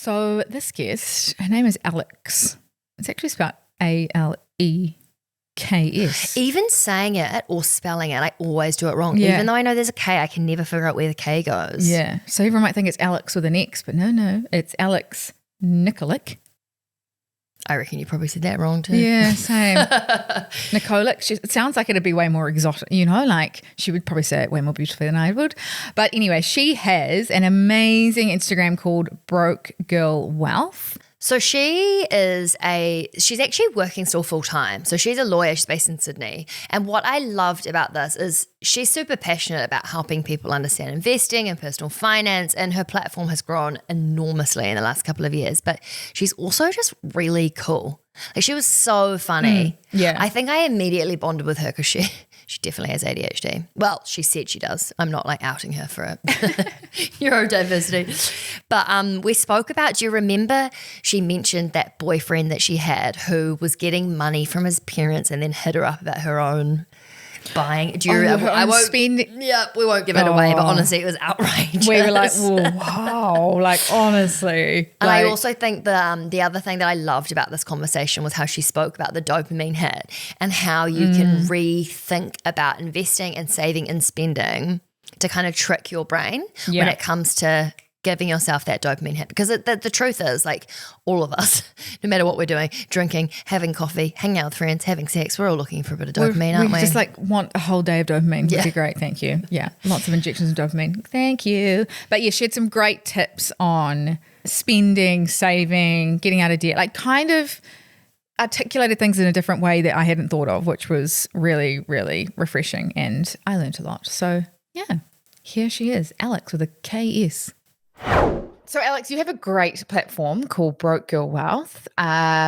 So this guest, her name is Aleks. It's actually spelled Aleks. Even saying it or spelling it, I always do it wrong. Yeah. Even though I know there's a K, I can never figure out where the K goes. Yeah. So everyone might think it's Aleks with an X, but no, it's Aleks Nikolic. I reckon you probably said that wrong too. Yeah, same. Nikolic. It sounds like it'd be way more exotic, like she would probably say it way more beautifully than I would. But anyway, she has an amazing Instagram called Broke Girl Wealth. So she's actually working still full time. So she's a lawyer, she's based in Sydney. And what I loved about this is she's super passionate about helping people understand investing and personal finance. And her platform has grown enormously in the last couple of years. But she's also just really cool. Like she was so funny. Yeah. I think I immediately bonded with her because she definitely has ADHD. Well, she said she does. I'm not like outing her for it. Neurodiversity. But we spoke about, do you remember she mentioned that boyfriend that she had who was getting money from his parents and then hit her up about her own buying? Do you I won't spend. Yeah, we won't give it away, but honestly, it was outrageous. We were like, whoa, wow, like honestly. And I also think the other thing that I loved about this conversation was how she spoke about the dopamine hit and how you can rethink about investing and saving and spending to kind of trick your brain when it comes to giving yourself that dopamine hit. Because the truth is, like, all of us, no matter what we're doing, drinking, having coffee, hanging out with friends, having sex, we're all looking for a bit of dopamine, aren't we? We just like want a whole day of dopamine. Yeah. Would be great. Thank you. Yeah. Lots of injections of dopamine. Thank you. But yeah, she had some great tips on spending, saving, getting out of debt, like kind of articulated things in a different way that I hadn't thought of, which was really, really refreshing. And I learned a lot. So yeah, here she is, Aleks with a KS. So Aleks, you have a great platform called Broke Girl Wealth,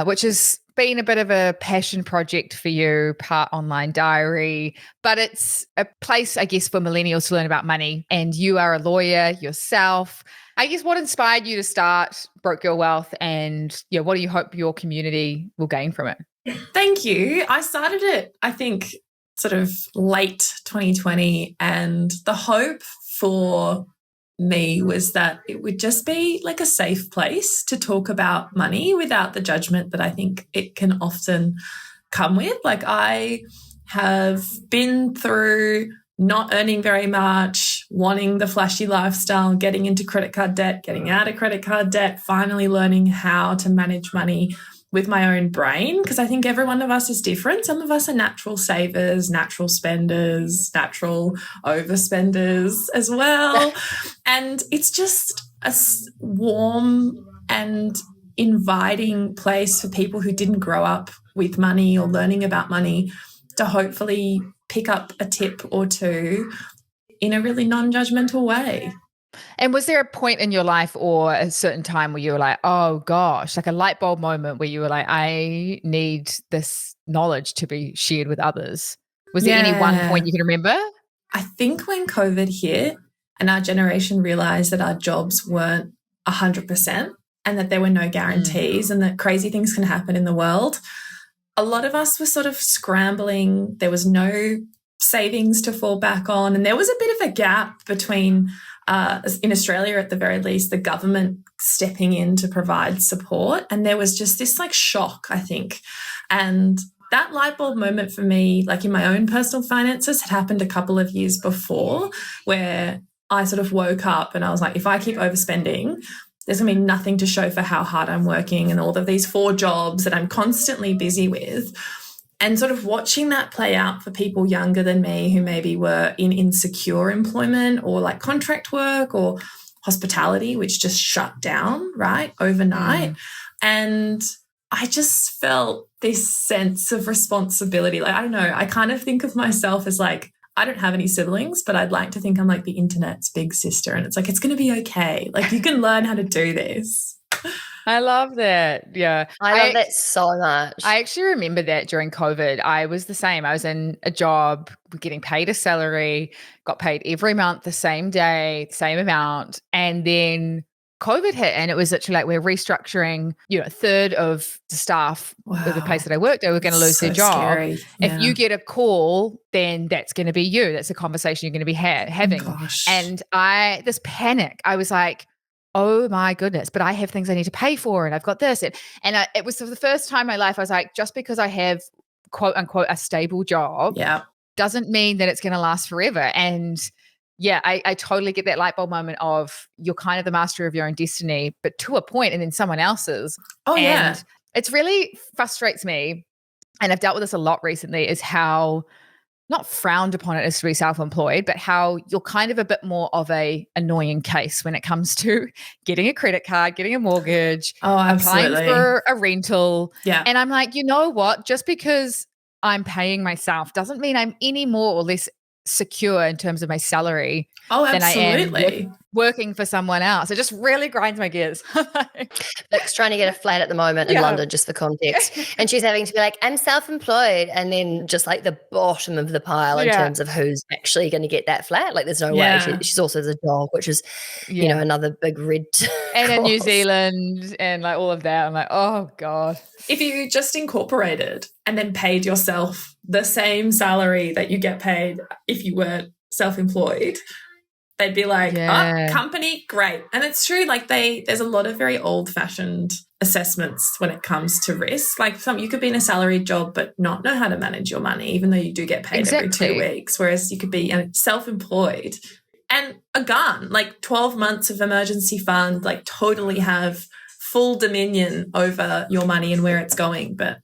which has been a bit of a passion project for you, part online diary, but it's a place, I guess, for millennials to learn about money. And you are a lawyer yourself. I guess what inspired you to start Broke Girl Wealth, and what do you hope your community will gain from it? Thank you. I started it, I think, sort of late 2020, and the hope for me was that it would just be like a safe place to talk about money without the judgment that I think it can often come with. Like, I have been through not earning very much, wanting the flashy lifestyle, getting into credit card debt, getting out of credit card debt, finally learning how to manage money with my own brain, because I think every one of us is different. Some of us are natural savers, natural spenders, natural overspenders as well. And it's just a warm and inviting place for people who didn't grow up with money or learning about money to hopefully pick up a tip or two in a really non-judgmental way. And was there a point in your life or a certain time where you were like, oh gosh, like a light bulb moment where you were like, I need this knowledge to be shared with others? Was there any one point you can remember? I think when COVID hit and our generation realized that our jobs weren't 100% and that there were no guarantees and that crazy things can happen in the world, a lot of us were sort of scrambling. There was no savings to fall back on. And there was a bit of a gap between in Australia, at the very least, the government stepping in to provide support. And there was just this like shock, I think. And that light bulb moment for me, like in my own personal finances, had happened a couple of years before, where I sort of woke up and I was like, if I keep overspending, there's going to be nothing to show for how hard I'm working and all of these 4 jobs that I'm constantly busy with. And sort of watching that play out for people younger than me who maybe were in insecure employment or like contract work or hospitality, which just shut down, right, overnight. And I just felt this sense of responsibility. Like, I don't know, I kind of think of myself as like, I don't have any siblings, but I'd like to think I'm like the internet's big sister. And it's like, it's going to be okay. Like, you can learn how to do this. I love that. Yeah. I love that so much. I actually remember that during COVID. I was the same. I was in a job, getting paid a salary, got paid every month, the same day, same amount. And then COVID hit and it was literally like we're restructuring, a third of the staff of the place that I worked at were going to lose their job. Scary. Yeah. If you get a call, then that's going to be you. That's a conversation you're going to be having. Gosh. And this panic, I was like, oh my goodness, but I have things I need to pay for and I've got this. It was for the first time in my life, I was like, just because I have quote unquote a stable job Yeah. doesn't mean that it's going to last forever. And yeah, I totally get that light bulb moment of you're kind of the master of your own destiny, but to a point and then someone else's. Oh, and yeah. it's really frustrates me. And I've dealt with this a lot recently is how not frowned upon it as to be self-employed, but how you're kind of a bit more of a annoying case when it comes to getting a credit card, getting a mortgage, Oh, applying absolutely. for a rental. Yeah. And I'm like, you know what? Just because I'm paying myself doesn't mean I'm any more or less secure in terms of my salary Oh, than I am absolutely. working for someone else. It just really grinds my gears. Vic's trying to get a flat at the moment in Yeah. London, just for context. And she's having to be like, I'm self-employed. And then just like the bottom of the pile in Yeah. terms of who's actually going to get that flat. Like there's no Yeah. way. She's also has a dog, which is, you Yeah. know, another big red And in New cross. Zealand and like all of that. I'm like, oh God. If you just incorporated and then paid yourself the same salary that you get paid if you weren't self-employed, they'd be like, Yeah. oh, company, great. And it's true, like there's a lot of very old-fashioned assessments when it comes to risk. Like you could be in a salaried job but not know how to manage your money, even though you do get paid every 2 weeks, whereas you could be self-employed and a gun, like 12 months of emergency fund, like totally have full dominion over your money and where it's going. But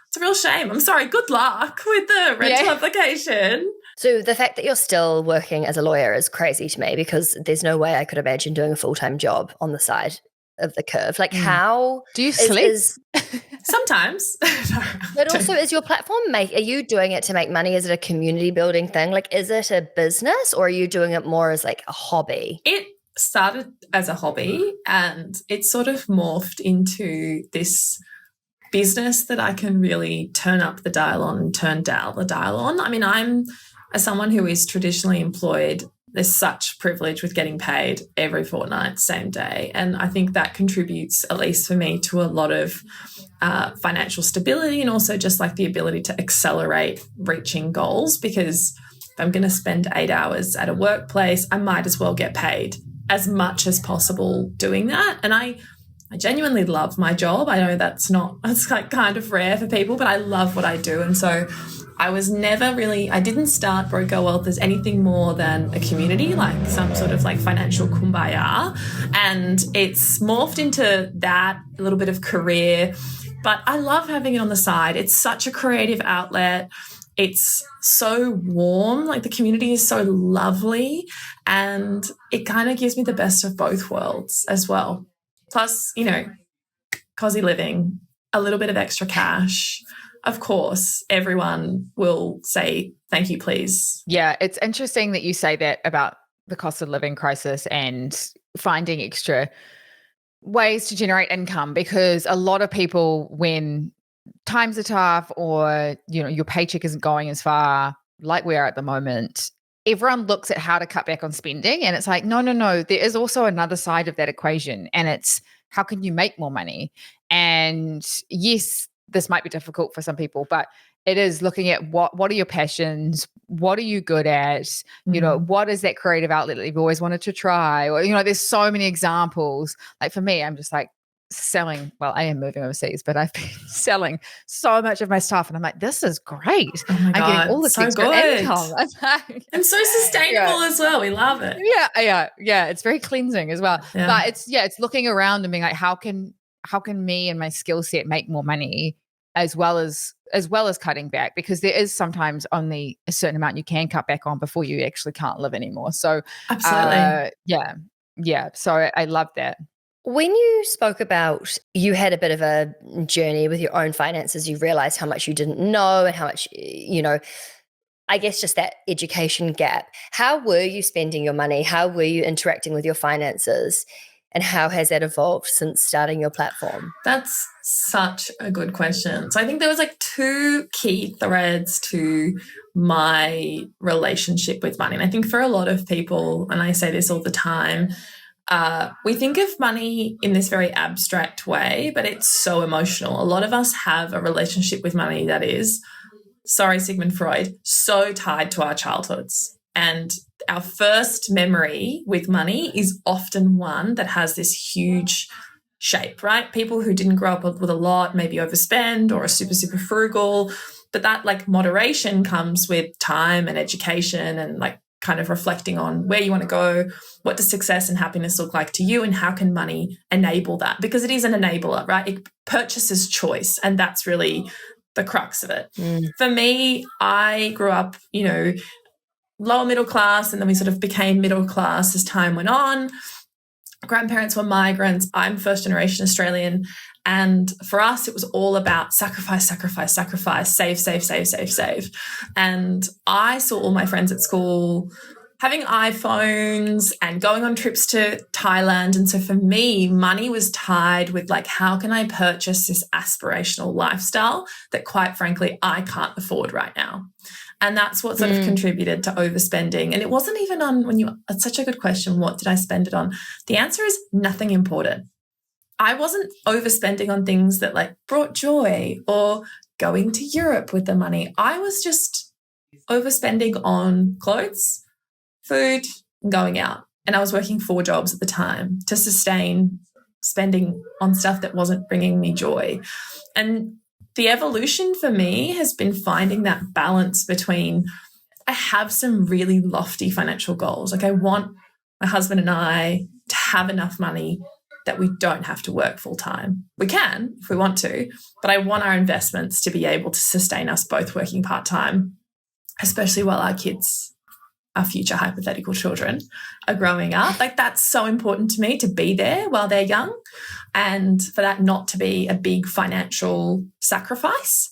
it's a real shame. I'm sorry. Good luck with the rental application. So the fact that you're still working as a lawyer is crazy to me because there's no way I could imagine doing a full-time job on the side of the curve. Like how do you sleep? Sometimes. But also is your platform are you doing it to make money? Is it a community building thing? Like is it a business or are you doing it more as like a hobby? It started as a hobby and it sort of morphed into this business that I can really turn up the dial on and turn down the dial on. I mean, I'm as someone who is traditionally employed, there's such privilege with getting paid every fortnight, same day. And I think that contributes, at least for me, to a lot of financial stability and also just like the ability to accelerate reaching goals, because if I'm going to spend 8 hours at a workplace, I might as well get paid as much as possible doing that. And I genuinely love my job. I know that's like kind of rare for people, but I love what I do. And so I didn't start Broker Wealth as anything more than a community, like some sort of like financial kumbaya. And it's morphed into that, a little bit of career, but I love having it on the side. It's such a creative outlet. It's so warm, like the community is so lovely, and it kind of gives me the best of both worlds as well. Plus, you know, cozy living, a little bit of extra cash. Of course, everyone will say, thank you, please. Yeah, it's interesting that you say that about the cost of living crisis and finding extra ways to generate income, because a lot of people, when times are tough or, you know, your paycheck isn't going as far like we are at the moment, everyone looks at how to cut back on spending. And it's like, no, there is also another side of that equation. And it's how can you make more money? And yes, this might be difficult for some people, but it is looking at what are your passions? What are you good at? You know, what is that creative outlet that you've always wanted to try? Or, you know, there's so many examples. Like for me, I'm just like selling. Well, I am moving overseas, but I've been selling so much of my stuff. And I'm like, this is great. Oh my God, I'm getting all this so extra good. income. And so sustainable as well. We love it. Yeah. It's very cleansing as well. Yeah. But it's looking around and being like, how can me and my skill set make more money as well as cutting back, because there is sometimes only a certain amount you can cut back on before you actually can't live anymore. So absolutely. Yeah. So I love that. When you spoke about you had a bit of a journey with your own finances, you realized how much you didn't know and how much, you know, I guess just that education gap. How were you spending your money? How were you interacting with your finances? And how has that evolved since starting your platform? That's such a good question. So I think there was like two key threads to my relationship with money. And I think for a lot of people, and I say this all the time, we think of money in this very abstract way, but it's so emotional. A lot of us have a relationship with money that is, sorry, Sigmund Freud, so tied to our childhoods and our first memory with money is often one that has this huge shape, right? People who didn't grow up with a lot maybe overspend or are super, super frugal. But that like moderation comes with time and education and like kind of reflecting on where you want to go, what does success and happiness look like to you, and how can money enable that? Because it is an enabler, right? It purchases choice, and that's really the crux of it. For me, I grew up, lower middle class, and then we sort of became middle class as time went on. Grandparents were migrants. I'm first generation Australian. And for us, it was all about sacrifice, sacrifice, sacrifice, save, save, save, save, save. And I saw all my friends at school having iPhones and going on trips to Thailand. And so for me, money was tied with like, how can I purchase this aspirational lifestyle that quite frankly, I can't afford right now? And that's what sort of contributed to overspending. And it wasn't even on it's such a good question. What did I spend it on? The answer is nothing important. I wasn't overspending on things that like brought joy or going to Europe with the money. I was just overspending on clothes, food, and going out. And I was working 4 jobs at the time to sustain spending on stuff that wasn't bringing me joy. And the evolution for me has been finding that balance between, I have some really lofty financial goals. Like I want my husband and I to have enough money that we don't have to work full time. We can if we want to, but I want our investments to be able to sustain us both working part time, especially while our kids, our future hypothetical children, are growing up. Like that's so important to me to be there while they're young and for that not to be a big financial sacrifice.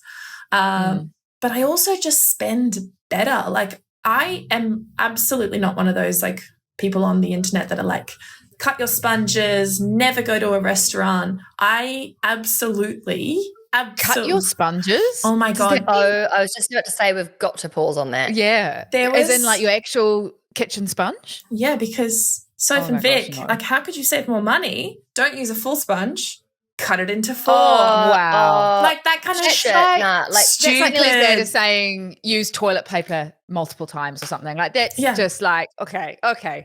But I also just spend better. Like I am absolutely not one of those like people on the internet that are like, cut your sponges, never go to a restaurant. I absolutely. Cut your sponges? Oh my God. I was just about to say we've got to pause on that. Yeah. As in like your actual kitchen sponge? Yeah, because Soph and Vic, like how could you save more money? Don't use a full sponge. Cut it into 4. Wow. Like that kind of shit. That's like nearly as bad as saying use toilet paper multiple times or something. Like that's just like, okay.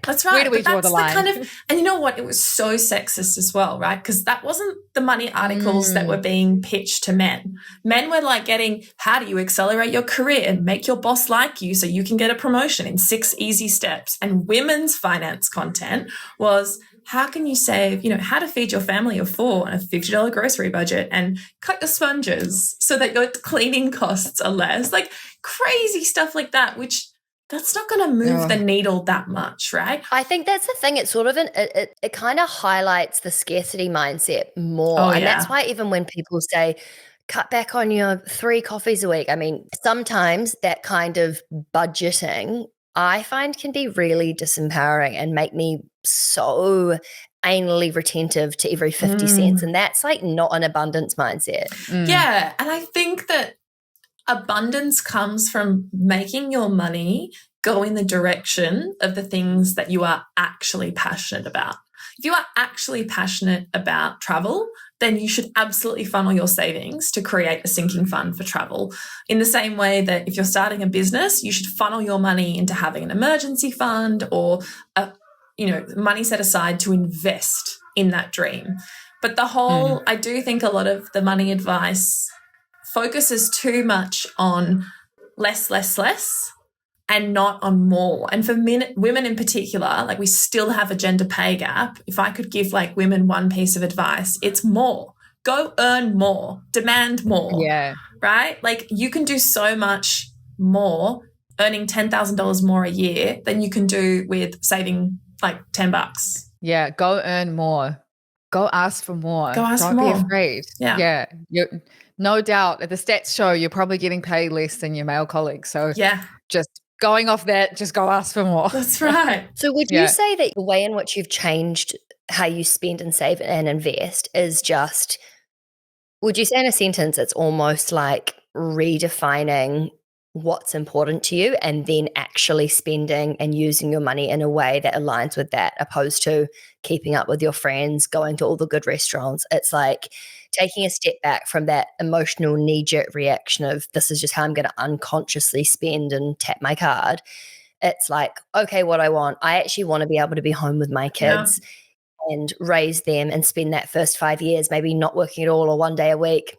That's right. Where do we draw the line? And you know what? It was so sexist as well, right? Because that wasn't the money articles that were being pitched to men. Men were like getting, how do you accelerate your career and make your boss like you so you can get a promotion in 6 easy steps? And women's finance content was, how can you save, how to feed your family of 4 on a $50 grocery budget and cut your sponges so that your cleaning costs are less? Like crazy stuff like that, which that's not going to move the needle that much, right? I think that's the thing. It's sort of it kind of highlights the scarcity mindset more. And that's why even when people say, cut back on your 3 coffees a week, I mean, sometimes that kind of budgeting I find can be really disempowering and make me so anally retentive to every 50 cents. And that's like not an abundance mindset. Yeah. And I think that abundance comes from making your money go in the direction of the things that you are actually passionate about. If you are actually passionate about travel, then you should absolutely funnel your savings to create a sinking fund for travel. In the same way that if you're starting a business, you should funnel your money into having an emergency fund or money set aside to invest in that dream. But the whole, I do think a lot of the money advice focuses too much on less, and not on more. And for women in particular, like we still have a gender pay gap. If I could give like women one piece of advice, it's more. Go earn more, demand more. Yeah. Right? Like you can do so much more earning $10,000 more a year than you can do with saving like $10. Yeah. Go earn more. Go ask for more. Don't be afraid. Yeah. No doubt. The stats show you're probably getting paid less than your male colleagues. So just going off that, just go ask for more. That's right. So would you say that the way in which you've changed how you spend and save and invest is just, would you say in a sentence, it's almost like redefining what's important to you and then actually spending and using your money in a way that aligns with that, opposed to keeping up with your friends, going to all the good restaurants? It's like taking a step back from that emotional knee-jerk reaction of this is just how I'm going to unconsciously spend and tap my card, it's like, okay, what I want. I actually want to be able to be home with my kids and raise them and spend that first 5 years maybe not working at all or 1 day a week.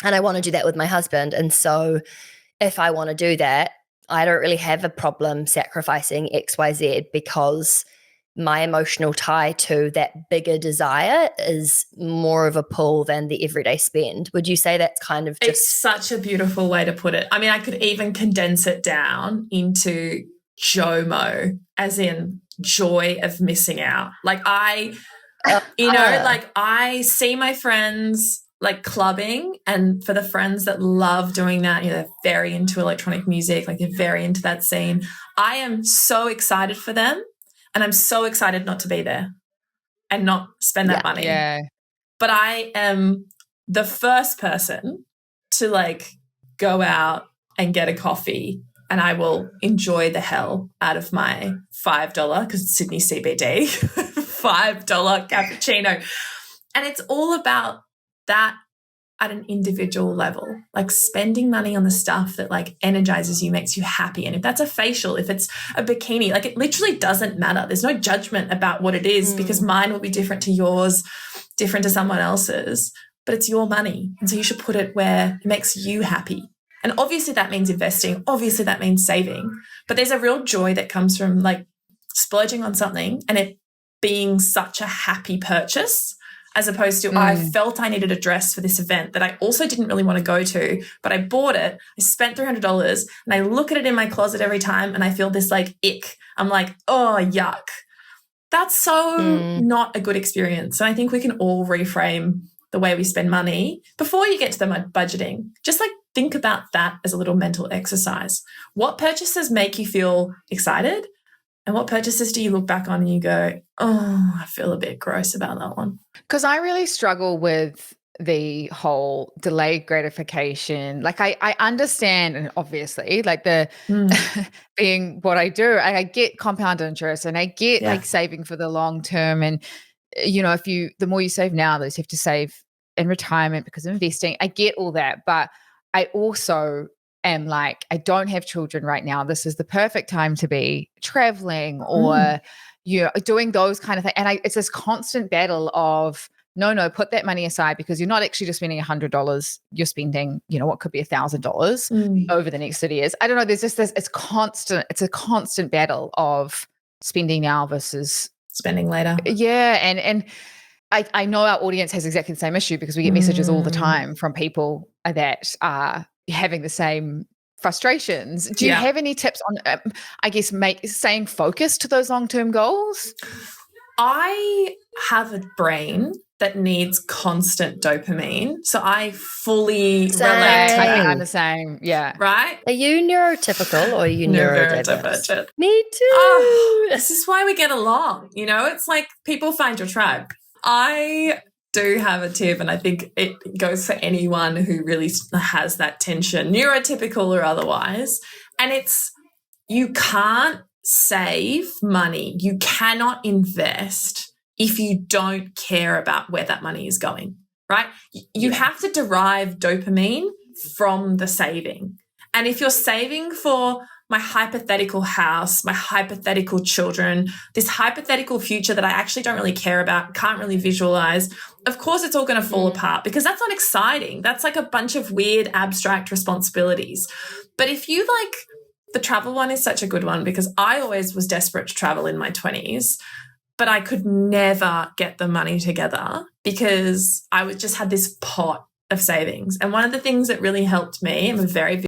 And I want to do that with my husband. And so if I want to do that, I don't really have a problem sacrificing XYZ because my emotional tie to that bigger desire is more of a pull than the everyday spend. Would you say that's kind of just... It's such a beautiful way to put it. I mean, I could even condense it down into JOMO, as in joy of missing out. Like I see my friends like clubbing, and for the friends that love doing that, they're very into electronic music, like they're very into that scene. I am so excited for them, and I'm so excited not to be there and not spend that money. Yeah. But I am the first person to like go out and get a coffee, and I will enjoy the hell out of my $5, because it's Sydney CBD, $5 cappuccino. And it's all about that at an individual level, like spending money on the stuff that like energizes you, makes you happy. And if that's a facial, if it's a bikini, like it literally doesn't matter. There's no judgment about what it is because mine will be different to yours, different to someone else's, but it's your money. And so you should put it where it makes you happy. And obviously that means investing. Obviously that means saving. But there's a real joy that comes from like splurging on something and it being such a happy purchase, as opposed to I felt I needed a dress for this event that I also didn't really want to go to, but I bought it. I spent $300 and I look at it in my closet every time and I feel this like ick. I'm like, oh, yuck. That's so not a good experience. And I think we can all reframe the way we spend money before you get to the budgeting. Just like think about that as a little mental exercise. What purchases make you feel excited? And what purchases do you look back on and you go, oh, I feel a bit gross about that one? Because I really struggle with the whole delayed gratification. Like I understand, and obviously, like the being what I do, I get compound interest and I get like saving for the long term. And, the more you save now, the less you have to save in retirement because of investing. I get all that. But I also am like, I don't have children right now. This is the perfect time to be traveling or, doing those kind of things. And it's this constant battle of, no, put that money aside because you're not actually just spending $100. You're spending, what could be $1,000 over the next 30 years. I don't know. There's just this, it's a constant battle of spending now versus spending later. Yeah. And I know our audience has exactly the same issue because we get messages all the time from people that are having the same frustrations. Do you have any tips on, staying focused to those long-term goals? I have a brain that needs constant dopamine. So I fully relate to that. I'm the same. Yeah. Right? Are you neurotypical or are you neurodivergent? Me too. Oh, this is why we get along. It's like people find your tribe. I do have a tip, and I think it goes for anyone who really has that tension, neurotypical or otherwise. And it's, you can't save money. You cannot invest if you don't care about where that money is going, right? You have to derive dopamine from the saving. And if you're saving for my hypothetical house, my hypothetical children, this hypothetical future that I actually don't really care about, can't really visualize, of course it's all going to fall apart because that's not exciting. That's like a bunch of weird abstract responsibilities. But if you the travel one is such a good one because I always was desperate to travel in my 20s, but I could never get the money together because I just had this pot of savings. And one of the things that really helped me, I'm a very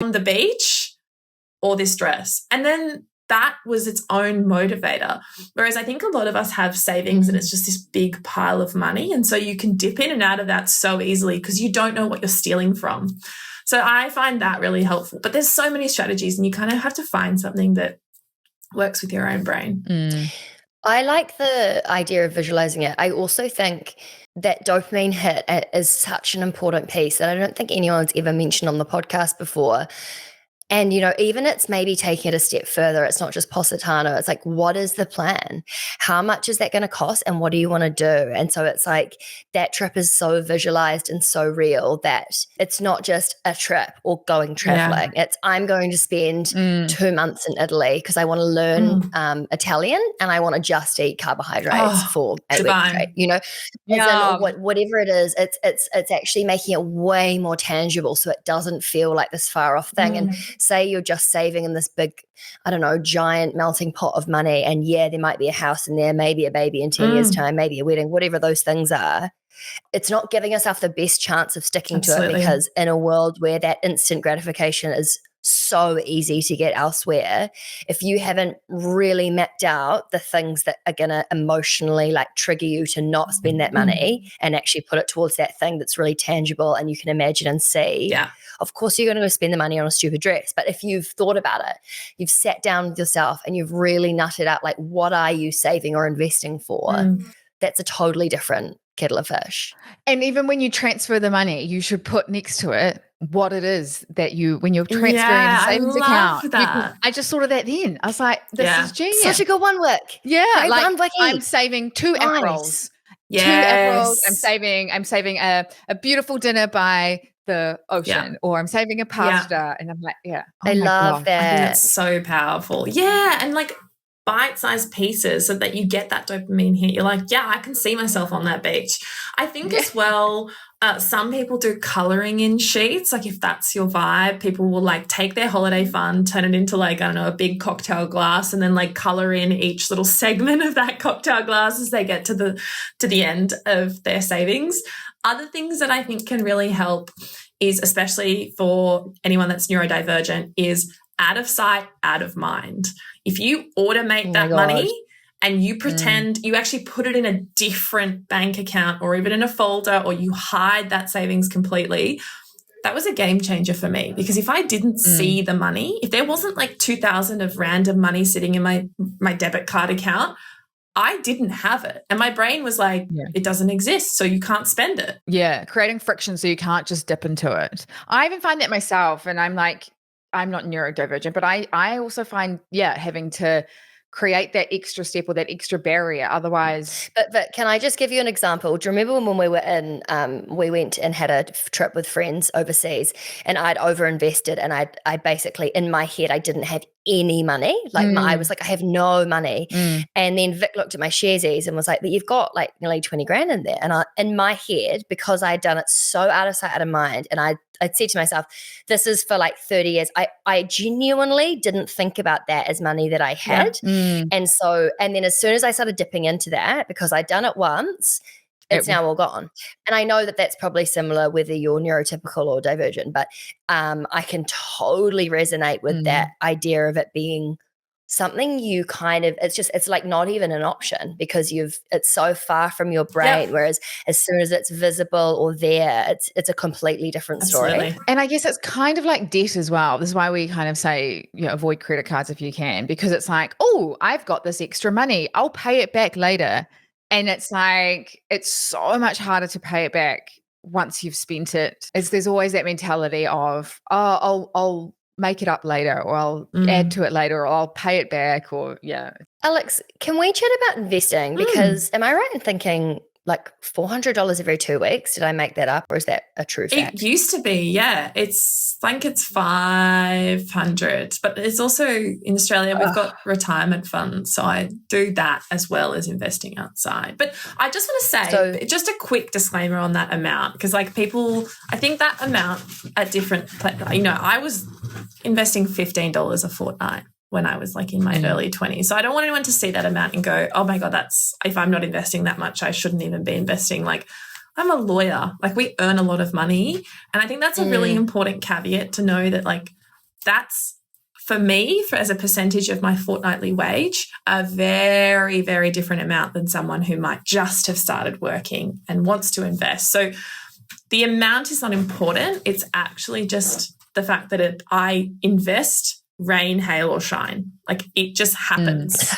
on the beach or this dress. And then that was its own motivator. Whereas I think a lot of us have savings and it's just this big pile of money. And so you can dip in and out of that so easily because you don't know what you're stealing from. So I find that really helpful. But there's so many strategies and you kind of have to find something that works with your own brain. I like the idea of visualizing it. I also think that dopamine hit is such an important piece that I don't think anyone's ever mentioned on the podcast before. And, even it's maybe taking it a step further. It's not just Positano. It's like, what is the plan? How much is that going to cost? And what do you want to do? And so it's like that trip is so visualized and so real that it's not just a trip or going traveling. Yeah. It's I'm going to spend 2 months in Italy because I want to learn Italian and I want to just eat carbohydrates for 8 weeks straight, Yeah. Whatever it is, it's actually making it way more tangible so it doesn't feel like this far off thing. And say you're just saving in this big, I don't know, giant melting pot of money. And there might be a house in there, maybe a baby in 10 years' time, maybe a wedding, whatever those things are. It's not giving yourself the best chance of sticking to it because in a world where that instant gratification is so easy to get elsewhere, if you haven't really mapped out the things that are going to emotionally like trigger you to not spend that money and actually put it towards that thing that's really tangible and you can imagine and see, of course you're going to go spend the money on a stupid dress. But if you've thought about it, you've sat down with yourself and you've really nutted out like what are you saving or investing for, that's a totally different kettle of fish. And even when you transfer the money, you should put next to it what it is that when you're transferring a savings account. I just thought of that then. I was like, this is genius. Such a good one, Wick. Yeah. Great like one, I'm saving 2 app rolls. Yes. 2 app rolls. I'm saving a beautiful dinner by the ocean or I'm saving a pasta and I'm like, I love that. I think that's so powerful. Yeah. And like bite-sized pieces so that you get that dopamine hit. You're like, I can see myself on that beach. I think as well, some people do colouring in sheets. Like if that's your vibe, people will like take their holiday fund, turn it into like, I don't know, a big cocktail glass and then like colour in each little segment of that cocktail glass as they get to the end of their savings. Other things that I think can really help is, especially for anyone that's neurodivergent, is out of sight, out of mind. If you automate that money and you pretend you actually put it in a different bank account or even in a folder or you hide that savings completely, that was a game changer for me because if I didn't see the money, if there wasn't like 2,000 of random money sitting in my debit card account, I didn't have it. And my brain was like, it doesn't exist, so you can't spend it. Yeah, creating friction so you can't just dip into it. I even find that myself and I'm like, I'm not neurodivergent, but I also find, having to create that extra step or that extra barrier. Otherwise. But can I just give you an example? Do you remember when we were in, we went and had a trip with friends overseas and I'd overinvested and I basically, in my head, I didn't have any money. Like I was like, I have no money. And then Vic looked at my sharesies and was like, but you've got like nearly 20 grand in there. And in my head, because I'd done it so out of sight, out of mind, and I'd said to myself, this is for like 30 years. I genuinely didn't think about that as money that I had. And then as soon as I started dipping into that, because I'd done it once, it's now all gone. And I know that that's probably similar whether you're neurotypical or divergent, but I can totally resonate with that idea of it being something you kind of, it's like not even an option because it's so far from your brain. Whereas as soon as it's visible or there, it's a completely different story. Absolutely. And I guess it's kind of like debt as well. This is why we kind of say, avoid credit cards if you can, because it's like, oh, I've got this extra money, I'll pay it back later. And it's like, it's so much harder to pay it back once you've spent it. There's always that mentality of, I'll make it up later, or I'll add to it later, or I'll pay it back, or Aleks, can we chat about investing? Because am I right in thinking like $400 every 2 weeks? Did I make that up, or is that a true fact? It used to be, it's like it's 500, but it's also in Australia we've got retirement funds, so I do that as well as investing outside. But I just want to say, just a quick disclaimer on that amount, because like people, I think that amount at different, I was investing $15 a fortnight when I was like in my early 20s. So I don't want anyone to see that amount and go, oh my God, if I'm not investing that much, I shouldn't even be investing. Like I'm a lawyer, like we earn a lot of money. And I think that's a really important caveat to know that like that's for me, as a percentage of my fortnightly wage, a very, very different amount than someone who might just have started working and wants to invest. So the amount is not important. It's actually just the fact that I invest rain, hail, or shine. Like it just happens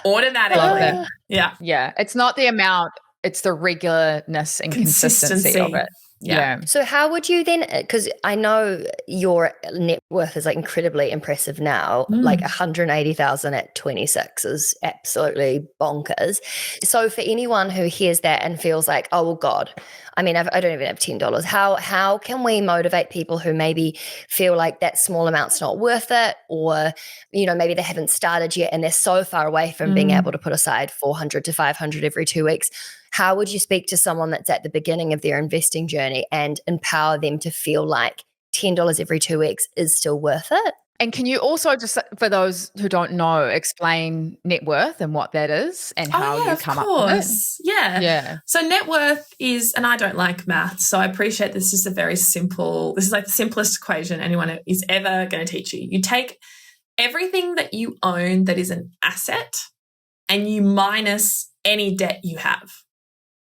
automatically. Yeah. Yeah. It's not the amount, it's the regularness and consistency of it. Yeah. So how would you then, because I know your net worth is like incredibly impressive now, like 180,000 at 26 is absolutely bonkers. So for anyone who hears that and feels like, oh, well, God, I mean, I don't even have $10. How can we motivate people who maybe feel like that small amount's not worth it, or, you know, maybe they haven't started yet and they're so far away from being able to put aside 400 to 500 every 2 weeks? How would you speak to someone that's at the beginning of their investing journey and empower them to feel like $10 every 2 weeks is still worth it? And can you also, just for those who don't know, explain net worth and what that is and how you come up with it? Yeah. So net worth is, and I don't like math, so I appreciate this is this is like the simplest equation anyone is ever going to teach you. You take everything that you own that is an asset and you minus any debt you have.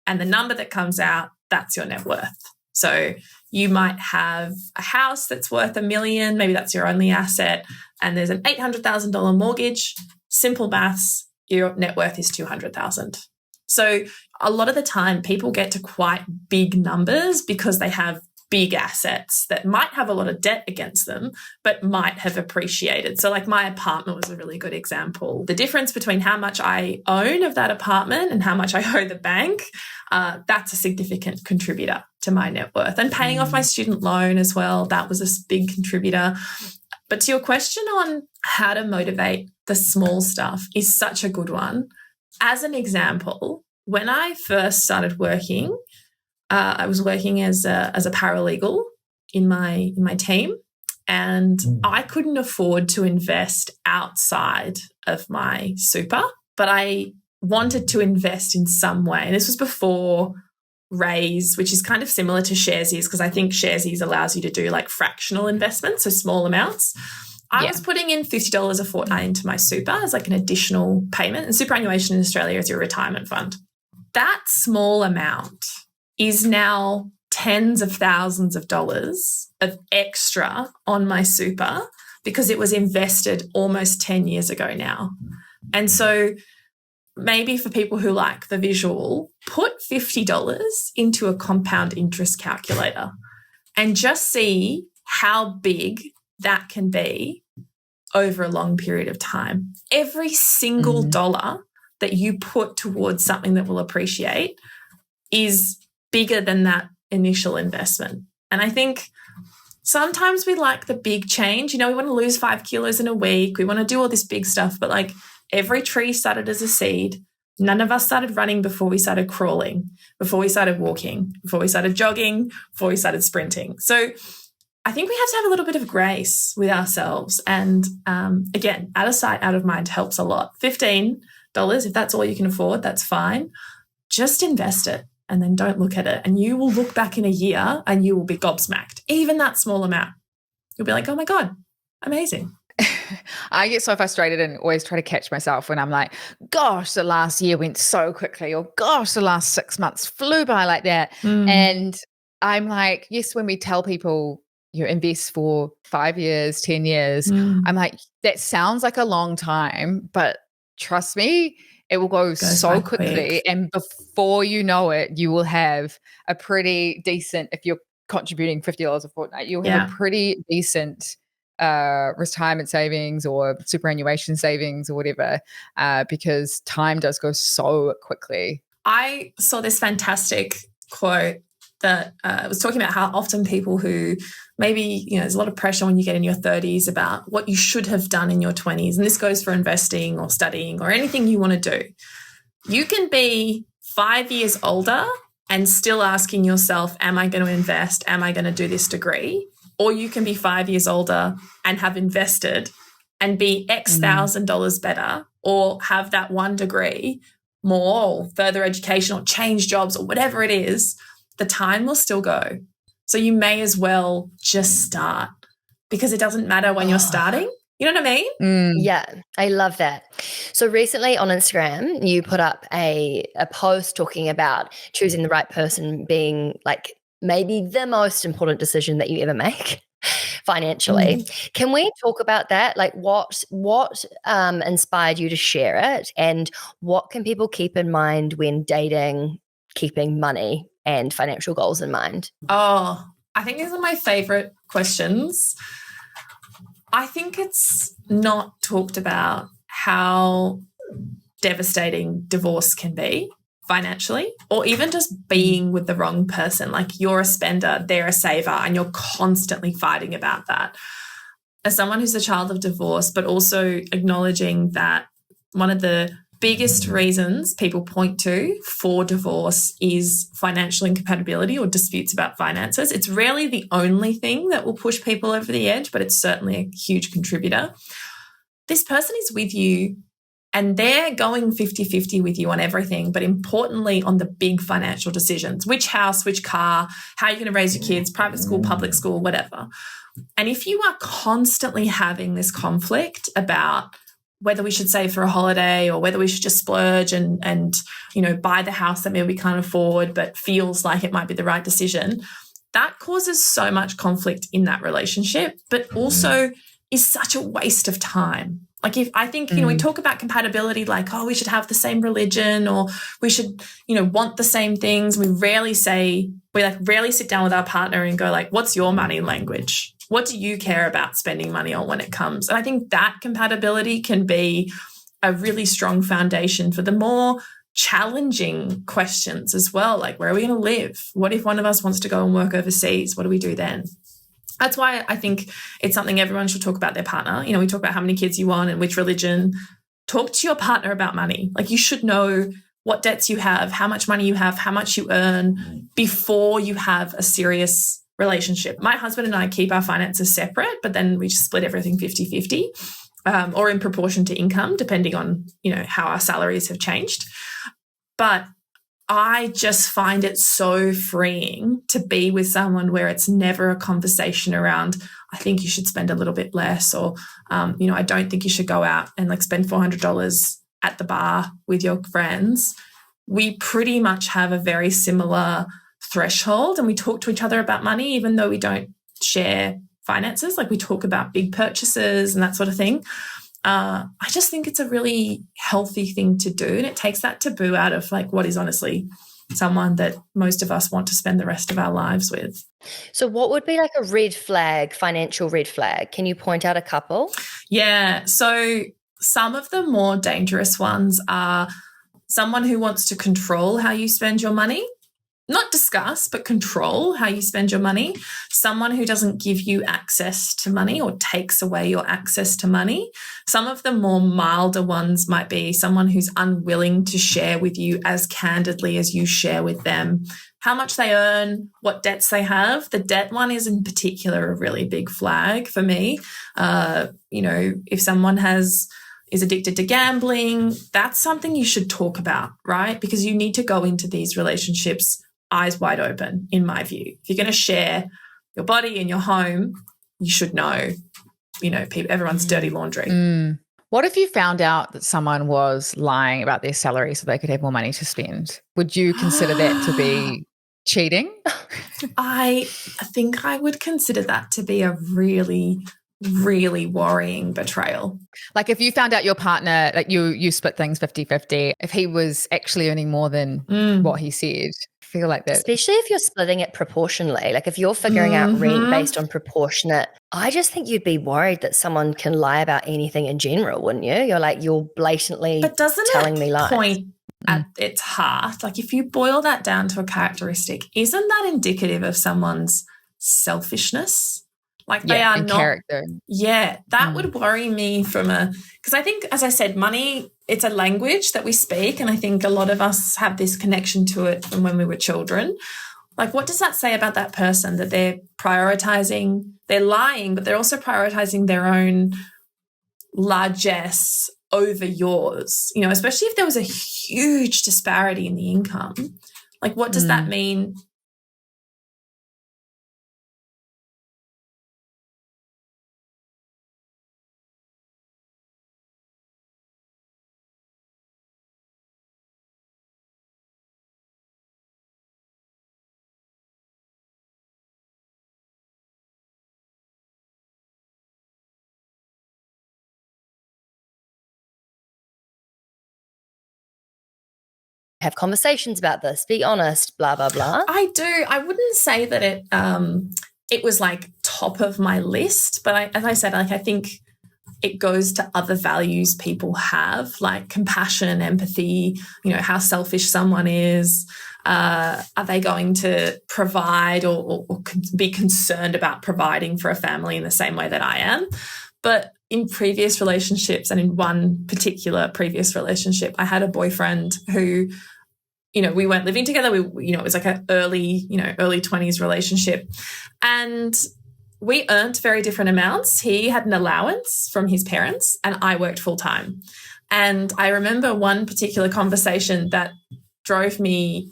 And the number that comes out, that's your net worth. So you might have a house that's worth $1 million, maybe that's your only asset, and there's an $800,000 mortgage. Simple maths, your net worth is $200,000. So a lot of the time people get to quite big numbers because they have big assets that might have a lot of debt against them, but might have appreciated. So like my apartment was a really good example. The difference between how much I own of that apartment and how much I owe the bank, that's a significant contributor to my net worth. And paying off my student loan as well, that was a big contributor. But to your question on how to motivate the small stuff is such a good one. As an example, when I first started working, I was working as a paralegal in my team, and I couldn't afford to invest outside of my super, but I wanted to invest in some way. And this was before Raise, which is kind of similar to Sharesies, because I think Sharesies allows you to do like fractional investments, so small amounts. I was putting in $50 a fortnight into my super as like an additional payment, and superannuation in Australia is your retirement fund. That small amount is now tens of thousands of dollars of extra on my super because it was invested almost 10 years ago now. And so maybe for people who like the visual, put $50 into a compound interest calculator and just see how big that can be over a long period of time. Every single dollar that you put towards something that will appreciate is bigger than that initial investment. And I think sometimes we like the big change. You know, we want to lose 5 kilos in a week. We want to do all this big stuff. But like every tree started as a seed. None of us started running before we started crawling, before we started walking, before we started jogging, before we started sprinting. So I think we have to have a little bit of grace with ourselves. And again, out of sight, out of mind helps a lot. $15, if that's all you can afford, that's fine. Just invest it. And then don't look at it. And you will look back in a year and you will be gobsmacked. Even that small amount. You'll be like, oh my God, amazing. I get so frustrated and always try to catch myself when I'm like, gosh, the last year went so quickly, or gosh, the last 6 months flew by like that. And I'm like, yes, when we tell people you invest for 5 years, 10 years, I'm like, that sounds like a long time, but trust me, it will go so quickly. And before you know it, you will have a pretty decent, if you're contributing $50 a fortnight, you'll have a pretty decent retirement savings or superannuation savings or whatever, because time does go so quickly. I saw this fantastic quote that was talking about how often people who maybe, you know, there's a lot of pressure when you get in your 30s about what you should have done in your 20s. And this goes for investing or studying or anything you want to do. You can be 5 years older and still asking yourself, am I going to invest? Am I going to do this degree? Or you can be 5 years older and have invested and be X $1,000 better, or have that one degree more, or further education, or change jobs, or whatever it is. The time will still go. So you may as well just start, because it doesn't matter when you're starting. You know what I mean? Yeah, I love that. So recently on Instagram, you put up a post talking about choosing the right person being like maybe the most important decision that you ever make financially. Can we talk about that? Like what inspired you to share it, and what can people keep in mind when dating, keeping money and financial goals in mind? Oh, I think these are my favorite questions. I think it's not talked about how devastating divorce can be financially, or even just being with the wrong person. Like, you're a spender, they're a saver, and you're constantly fighting about that. As someone who's a child of divorce, but also acknowledging that one of the biggest reasons people point to for divorce is financial incompatibility or disputes about finances. It's rarely the only thing that will push people over the edge, but it's certainly a huge contributor. This person is with you and they're going 50-50 with you on everything, but importantly on the big financial decisions: which house, which car, how you're going to raise your kids, private school, public school, whatever. And if you are constantly having this conflict about whether we should save for a holiday or whether we should just splurge and buy the house that maybe we can't afford but feels like it might be the right decision, that causes so much conflict in that relationship, but also is such a waste of time. Like, if I think, we talk about compatibility, like, oh, we should have the same religion, or we should, want the same things. We rarely sit down with our partner and go like, what's your money language? What do you care about spending money on when it comes? And I think that compatibility can be a really strong foundation for the more challenging questions as well. Like, where are we going to live? What if one of us wants to go and work overseas? What do we do then? That's why I think it's something everyone should talk about their partner. We talk about how many kids you want and which religion. Talk to your partner about money. Like, you should know what debts you have, how much money you have, how much you earn before you have a serious relationship. My husband and I keep our finances separate, but then we just split everything 50-50, or in proportion to income, depending on, how our salaries have changed. But I just find it so freeing to be with someone where it's never a conversation around, I think you should spend a little bit less, or, I don't think you should go out and like spend $400 at the bar with your friends. We pretty much have a very similar threshold, and we talk to each other about money, even though we don't share finances. Like, we talk about big purchases and that sort of thing. I just think it's a really healthy thing to do, and it takes that taboo out of like what is honestly someone that most of us want to spend the rest of our lives with. So what would be like a red flag, financial red flag? Can you point out a couple? Yeah. So some of the more dangerous ones are someone who wants to control how you spend your money. Not discuss, but control how you spend your money. Someone who doesn't give you access to money or takes away your access to money. Some of the more milder ones might be someone who's unwilling to share with you as candidly as you share with them how much they earn, what debts they have. The debt one is in particular a really big flag for me. If someone is addicted to gambling, that's something you should talk about, right? Because you need to go into these relationships eyes wide open, in my view. If you're going to share your body and your home, you should know, everyone's dirty laundry. What if you found out that someone was lying about their salary so they could have more money to spend? Would you consider that to be cheating? I think I would consider that to be a really, really worrying betrayal. Like, if you found out your partner, like you split things 50-50, if he was actually earning more than what he said, I feel like that. Especially if you're splitting it proportionally. Like, if you're figuring out rent based on proportionate, I just think you'd be worried that someone can lie about anything in general, wouldn't you? You're blatantly telling me lies. Point at its heart, like, if you boil that down to a characteristic, isn't that indicative of someone's selfishness? Like, they are not character. Yeah, that would worry me because I think, as I said, money, it's a language that we speak, and I think a lot of us have this connection to it from when we were children. Like, what does that say about that person, that they're lying, but they're also prioritizing their own largesse over yours, especially if there was a huge disparity in the income. Like, what does that mean? have conversations about this, be honest, blah, blah, blah? I do. I wouldn't say that it was like top of my list, but as I said, like I think it goes to other values people have, like compassion, empathy, how selfish someone is. Are they going to provide or be concerned about providing for a family in the same way that I am? But in previous relationships, and in one particular previous relationship, I had a boyfriend who, we weren't living together. It was like an early 20s relationship. And we earned very different amounts. He had an allowance from his parents and I worked full time. And I remember one particular conversation that drove me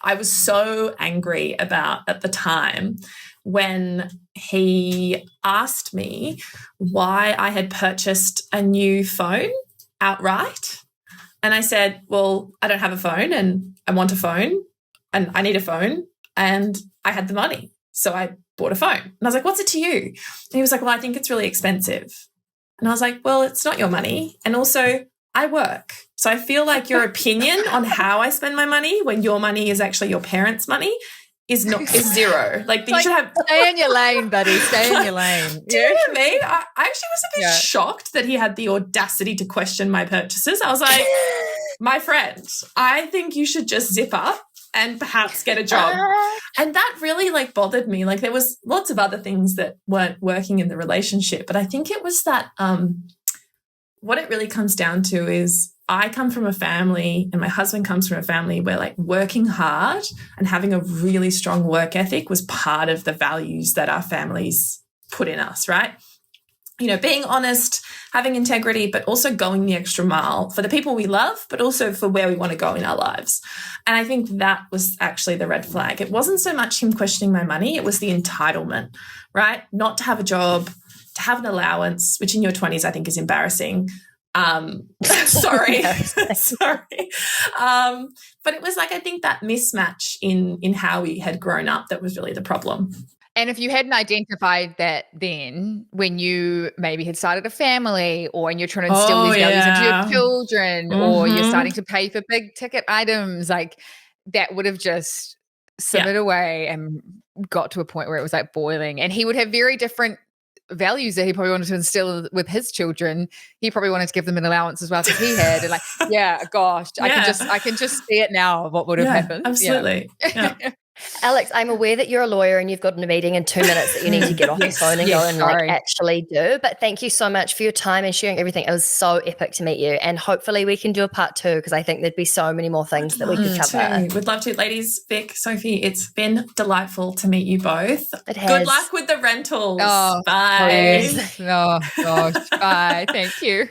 I was so angry about at the time when he asked me why I had purchased a new phone outright. And I said, well, I don't have a phone and I want a phone and I need a phone and I had the money. So I bought a phone. And I was like, what's it to you? And he was like, well, I think it's really expensive. And I was like, well, it's not your money. And also I work. So I feel like your opinion on how I spend my money when your money is actually your parents' money is zero. Like you should have stay in your lane, buddy. Stay in your lane. Do you know what I mean? I actually was a bit shocked that he had the audacity to question my purchases. I was like, my friend, I think you should just zip up and perhaps get a job. And that really bothered me. Like there was lots of other things that weren't working in the relationship, but I think it was that what it really comes down to is I come from a family and my husband comes from a family where working hard and having a really strong work ethic was part of the values that our families put in us, right? Being honest, having integrity, but also going the extra mile for the people we love, but also for where we want to go in our lives. And I think that was actually the red flag. It wasn't so much him questioning my money, it was the entitlement, right? Not to have a job, to have an allowance, which in your 20s I think is embarrassing. Sorry. But it was I think that mismatch in how we had grown up that was really the problem. And if you hadn't identified that then when you maybe had started a family or and you're trying to instill these values into your children or you're starting to pay for big ticket items, that would have just simmered away and got to a point where it was boiling. And he would have very different values that he probably wanted to instill with his children. He probably wanted to give them an allowance as well as he had. And I can just see it now of what would have happened. Absolutely. Yeah. Aleks, I'm aware that you're a lawyer and you've got a meeting in 2 minutes that you need to get off your phone and go and actually do. But thank you so much for your time and sharing everything. It was so epic to meet you. And hopefully we can do a part 2 because I think there'd be so many more things that we could cover. Would love to. Ladies, Vic, Sophie, it's been delightful to meet you both. It has. Good luck with the rentals. Oh, bye. Oh gosh. Bye. Thank you.